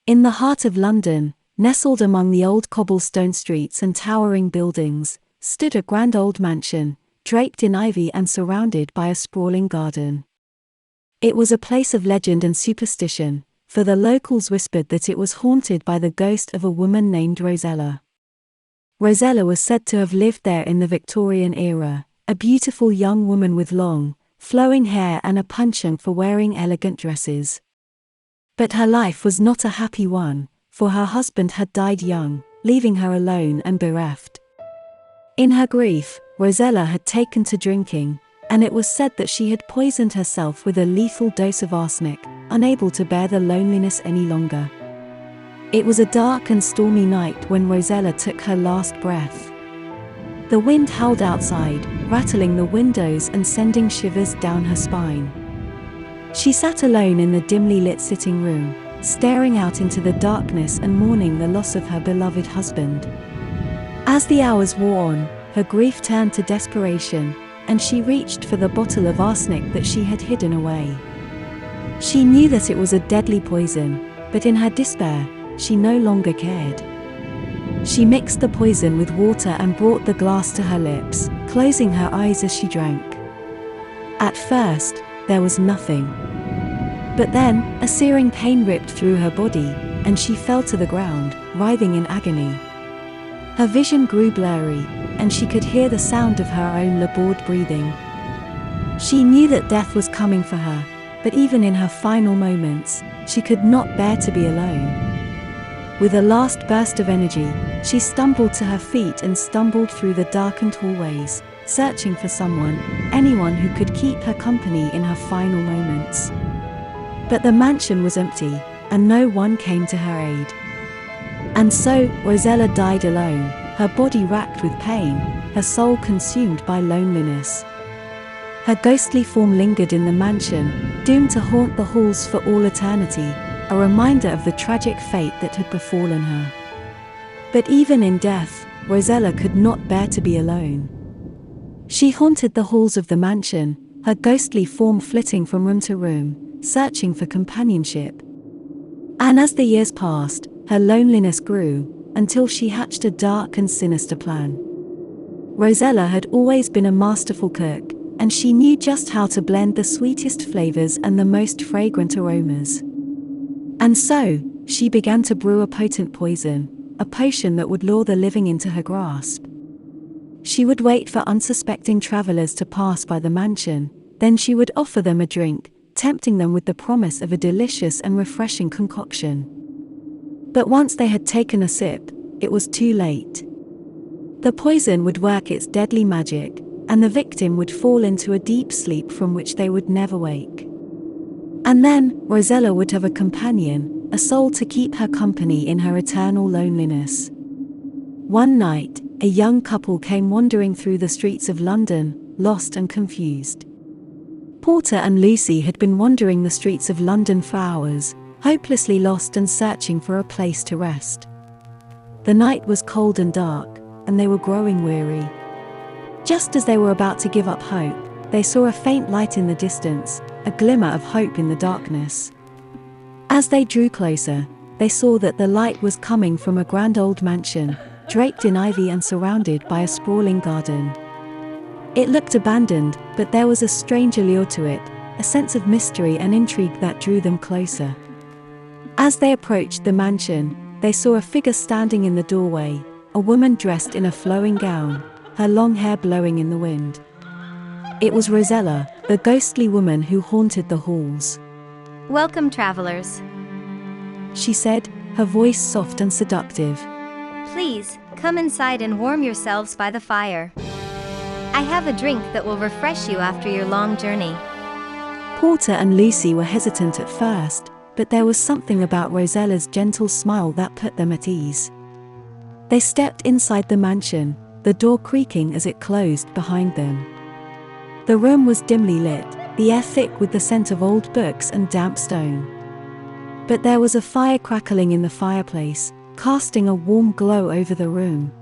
In the heart of London, nestled among the old cobblestone streets and towering buildings, stood a grand old mansion, draped in ivy and surrounded by a sprawling garden. It was a place of legend and superstition, for the locals whispered that it was haunted by the ghost of a woman named Rosella. Rosella was said to have lived there in the Victorian era, a beautiful young woman with long, flowing hair and a penchant for wearing elegant dresses. But her life was not a happy one, for her husband had died young, leaving her alone and bereft. In her grief, Rosella had taken to drinking, and it was said that she had poisoned herself with a lethal dose of arsenic, unable to bear the loneliness any longer. It was a dark and stormy night when Rosella took her last breath. The wind howled outside, rattling the windows and sending shivers down her spine. She sat alone in the dimly lit sitting room, staring out into the darkness and mourning the loss of her beloved husband. As the hours wore on, her grief turned to desperation, and she reached for the bottle of arsenic that she had hidden away. She knew that it was a deadly poison, but in her despair, she no longer cared. She mixed the poison with water and brought the glass to her lips, closing her eyes as she drank. At first, there was nothing. But then, a searing pain ripped through her body, and she fell to the ground, writhing in agony. Her vision grew blurry, and she could hear the sound of her own labored breathing. She knew that death was coming for her, but even in her final moments, she could not bear to be alone. With a last burst of energy, she stumbled to her feet and stumbled through the darkened hallways, searching for someone, anyone who could keep her company in her final moments. But the mansion was empty, and no one came to her aid. And so, Rosella died alone, her body racked with pain, her soul consumed by loneliness. Her ghostly form lingered in the mansion, doomed to haunt the halls for all eternity, a reminder of the tragic fate that had befallen her. But even in death, Rosella could not bear to be alone. She haunted the halls of the mansion, her ghostly form flitting from room to room, searching for companionship. And as the years passed, her loneliness grew, until she hatched a dark and sinister plan. Rosella had always been a masterful cook, and she knew just how to blend the sweetest flavors and the most fragrant aromas. And so, she began to brew a potent poison, a potion that would lure the living into her grasp. She would wait for unsuspecting travelers to pass by the mansion, then she would offer them a drink, tempting them with the promise of a delicious and refreshing concoction. But once they had taken a sip, it was too late. The poison would work its deadly magic, and the victim would fall into a deep sleep from which they would never wake. And then, Rosella would have a companion, a soul to keep her company in her eternal loneliness. One night, a young couple came wandering through the streets of London, lost and confused. Porter and Lucy had been wandering the streets of London for hours, hopelessly lost and searching for a place to rest. The night was cold and dark, and they were growing weary. Just as they were about to give up hope, they saw a faint light in the distance, a glimmer of hope in the darkness. As they drew closer, they saw that the light was coming from a grand old mansion, draped in ivy and surrounded by a sprawling garden. It looked abandoned, but there was a strange allure to it, a sense of mystery and intrigue that drew them closer. As they approached the mansion, they saw a figure standing in the doorway, a woman dressed in a flowing gown, her long hair blowing in the wind. It was Rosella, the ghostly woman who haunted the halls. "Welcome, travelers," she said, her voice soft and seductive. "Please, come inside and warm yourselves by the fire. I have a drink that will refresh you after your long journey." Porter and Lucy were hesitant at first, but there was something about Rosella's gentle smile that put them at ease. They stepped inside the mansion, the door creaking as it closed behind them. The room was dimly lit, the air thick with the scent of old books and damp stone. But there was a fire crackling in the fireplace, casting a warm glow over the room.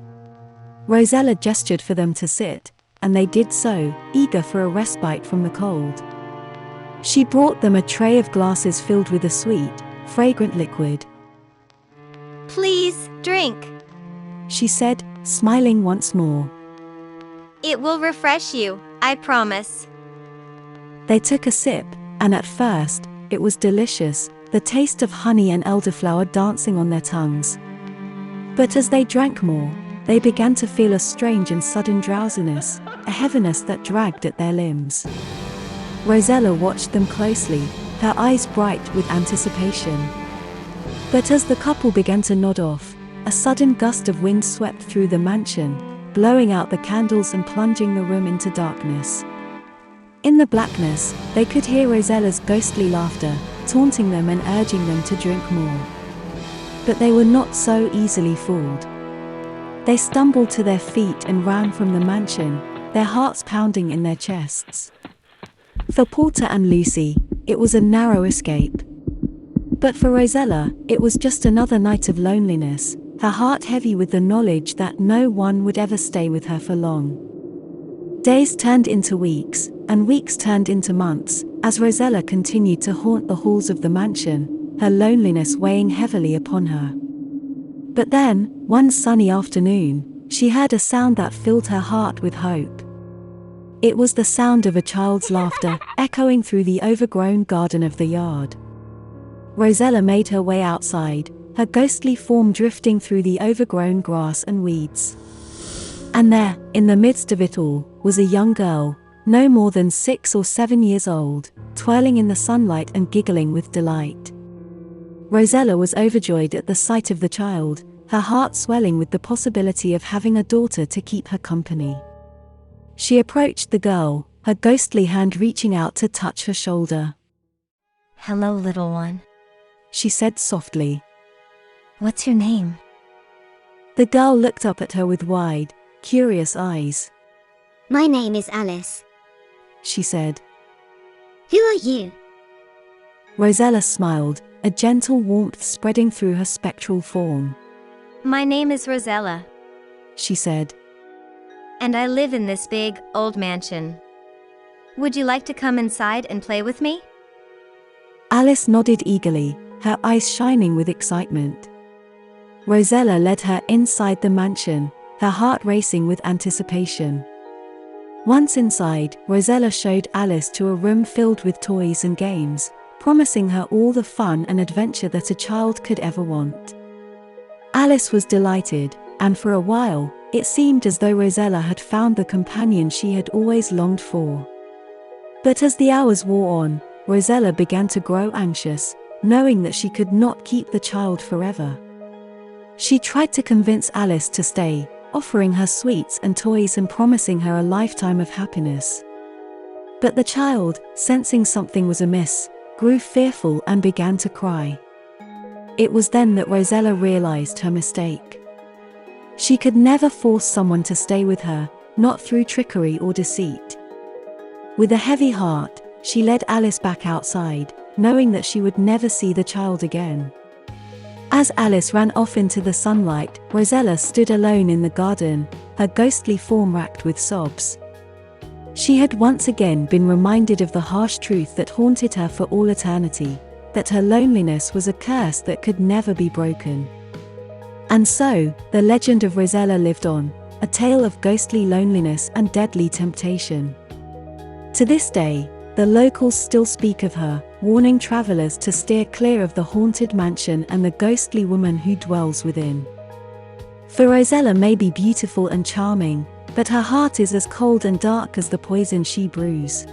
Rosella gestured for them to sit, and they did so, eager for a respite from the cold. She brought them a tray of glasses filled with a sweet, fragrant liquid. Please, drink. she said, smiling once more. It will refresh you, I promise. They took a sip, and at first, it was delicious, the taste of honey and elderflower dancing on their tongues. But as they drank more, they began to feel a strange and sudden drowsiness, a heaviness that dragged at their limbs. Rosella watched them closely, her eyes bright with anticipation. But as the couple began to nod off, a sudden gust of wind swept through the mansion, blowing out the candles and plunging the room into darkness. In the blackness, they could hear Rosella's ghostly laughter, taunting them and urging them to drink more. But they were not so easily fooled. They stumbled to their feet and ran from the mansion, their hearts pounding in their chests. For Porter and Lucy, it was a narrow escape. But for Rosella, it was just another night of loneliness, her heart heavy with the knowledge that no one would ever stay with her for long. Days turned into weeks, and weeks turned into months, as Rosella continued to haunt the halls of the mansion, her loneliness weighing heavily upon her. But then, one sunny afternoon, she heard a sound that filled her heart with hope. It was the sound of a child's laughter, echoing through the overgrown garden of the yard. Rosella made her way outside, her ghostly form drifting through the overgrown grass and weeds. And there, in the midst of it all, was a young girl, no more than 6 or 7 years old, twirling in the sunlight and giggling with delight. Rosella was overjoyed at the sight of the child, her heart swelling with the possibility of having a daughter to keep her company. She approached the girl, her ghostly hand reaching out to touch her shoulder. Hello, little one. She said softly. What's your name? The girl looked up at her with wide, curious eyes. My name is Alice. She said. Who are you? Rosella smiled, a gentle warmth spreading through her spectral form. My name is Rosella. She said. And I live in this big, old mansion. Would you like to come inside and play with me? Alice nodded eagerly, her eyes shining with excitement. Rosella led her inside the mansion, her heart racing with anticipation. Once inside, Rosella showed Alice to a room filled with toys and games, promising her all the fun and adventure that a child could ever want. Alice was delighted, and for a while, it seemed as though Rosella had found the companion she had always longed for. But as the hours wore on, Rosella began to grow anxious, knowing that she could not keep the child forever. She tried to convince Alice to stay, offering her sweets and toys and promising her a lifetime of happiness. But the child, sensing something was amiss, grew fearful and began to cry. It was then that Rosella realized her mistake. She could never force someone to stay with her, not through trickery or deceit. With a heavy heart, she led Alice back outside, knowing that she would never see the child again. As Alice ran off into the sunlight, Rosella stood alone in the garden, her ghostly form racked with sobs. She had once again been reminded of the harsh truth that haunted her for all eternity, that her loneliness was a curse that could never be broken. And so, the legend of Rosella lived on, a tale of ghostly loneliness and deadly temptation. To this day, the locals still speak of her, warning travelers to steer clear of the haunted mansion and the ghostly woman who dwells within. For Rosella may be beautiful and charming, but her heart is as cold and dark as the poison she brews.